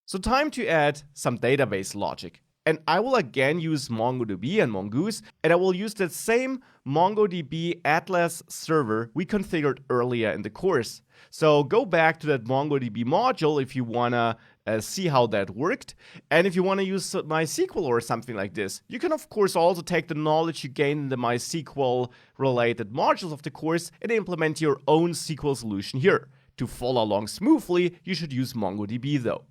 So time to add some database logic. And I will again use MongoDB and Mongoose, and I will use that same MongoDB Atlas server we configured earlier in the course. So go back to that MongoDB module if you wanna see how that worked. And if you wanna use MySQL or something like this, you can of course also take the knowledge you gain in the MySQL related modules of the course and implement your own SQL solution here. To follow along smoothly, you should use MongoDB though.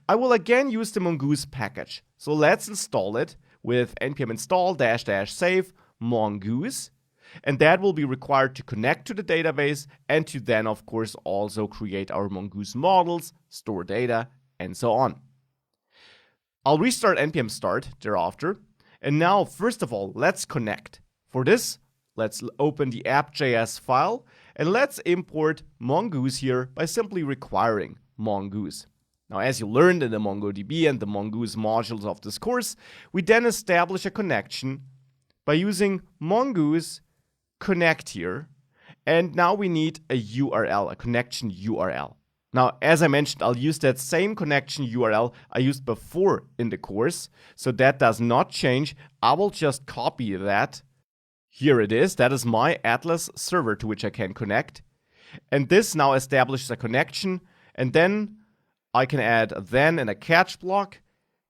I will again use the Mongoose package. So let's install it with npm install --save mongoose. And that will be required to connect to the database and to then, of course, also create our Mongoose models, store data, and so on. I'll restart npm start thereafter. And now, first of all, let's connect. For this, let's open the app.js file and let's import Mongoose here by simply requiring Mongoose. Now, as you learned in the MongoDB and the Mongoose modules of this course, we then establish a connection by using Mongoose connect here. And now we need a URL, a connection URL. Now, as I mentioned, I'll use that same connection URL I used before in the course. So that does not change. I will just copy that. Here it is. That is my Atlas server to which I can connect. And this now establishes a connection. And then I can add a then and a catch block.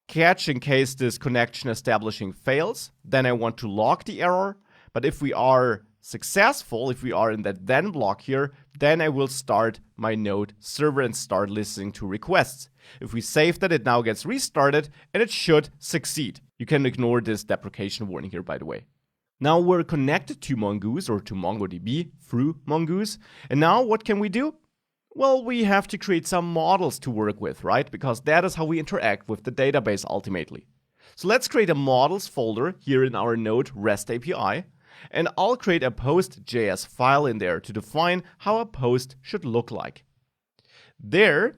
Catch in case this connection establishing fails. Then I want to log the error. But if we are successful, if we are in that then block here, then I will start my node server and start listening to requests. If we save that, it now gets restarted and it should succeed. You can ignore this deprecation warning here, by the way. Now we're connected to Mongoose or to MongoDB through Mongoose. And now what can we do? Well, we have to create some models to work with, right? Because that is how we interact with the database ultimately. So let's create a models folder here in our Node REST API. And I'll create a post.js file in there to define how a post should look like. There,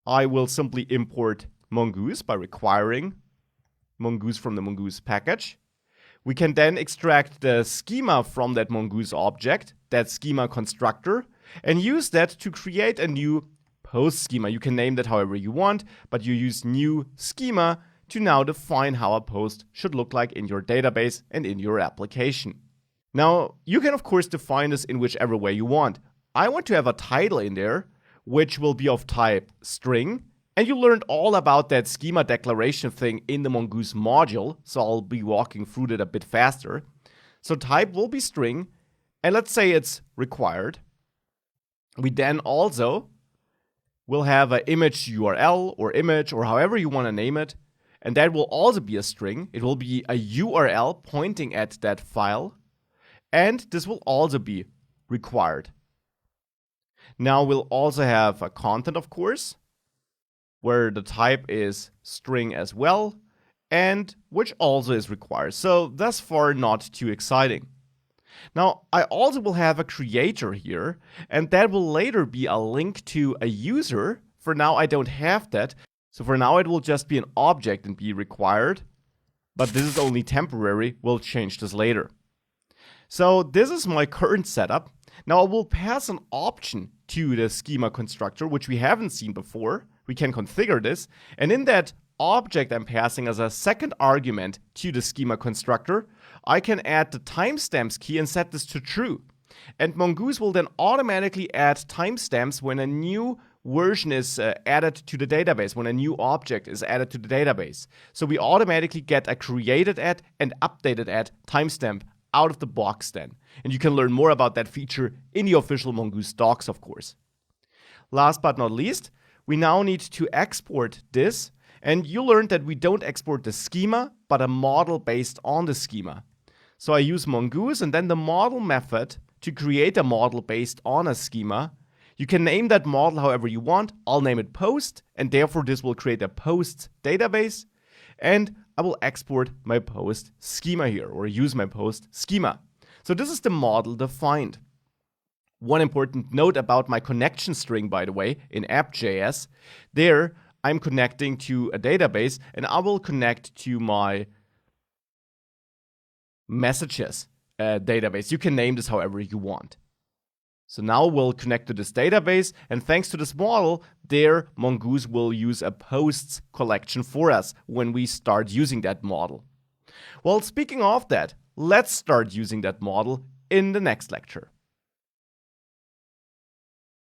I will simply import Mongoose by requiring Mongoose from the Mongoose package. We can then extract the schema from that Mongoose object, that schema constructor, and use that to create a new post schema. You can name that however you want, but you use new schema to now define how a post should look like in your database and in your application. Now, you can of course define this in whichever way you want. I want to have a title in there, which will be of type string. And you learned all about that schema declaration thing in the Mongoose module, so I'll be walking through that a bit faster. So type will be string, and let's say it's required. We then also will have an image URL or image or however you want to name it, and that will also be a string. It will be a URL pointing at that file, and this will also be required. Now we'll also have a content, of course, where the type is string as well, and which also is required. So thus far, not too exciting. Now, I also will have a creator here, and that will later be a link to a user. For now, I don't have that. So for now, it will just be an object and be required. But this is only temporary. We'll change this later. So this is my current setup. Now I will pass an option to the schema constructor, which we haven't seen before. We can configure this, and in that object I'm passing as a second argument to the schema constructor, I can add the timestamps key and set this to true. And Mongoose will then automatically add timestamps when a new version is added to the database, when a new object is added to the database. So we automatically get a created at and updated at timestamp out of the box then. And you can learn more about that feature in the official Mongoose docs, of course. Last but not least, we now need to export this, and you learned that we don't export the schema, but a model based on the schema. So I use Mongoose and then the model method to create a model based on a schema. You can name that model however you want. I'll name it post, and therefore this will create a post database, and I will export my post schema here, or use my post schema. So this is the model defined. One important note about my connection string, by the way, in app.js, there I'm connecting to a database and I will connect to my messages database. You can name this however you want. So now we'll connect to this database, and thanks to this model, there Mongoose will use a posts collection for us when we start using that model. Well, speaking of that, let's start using that model in the next lecture.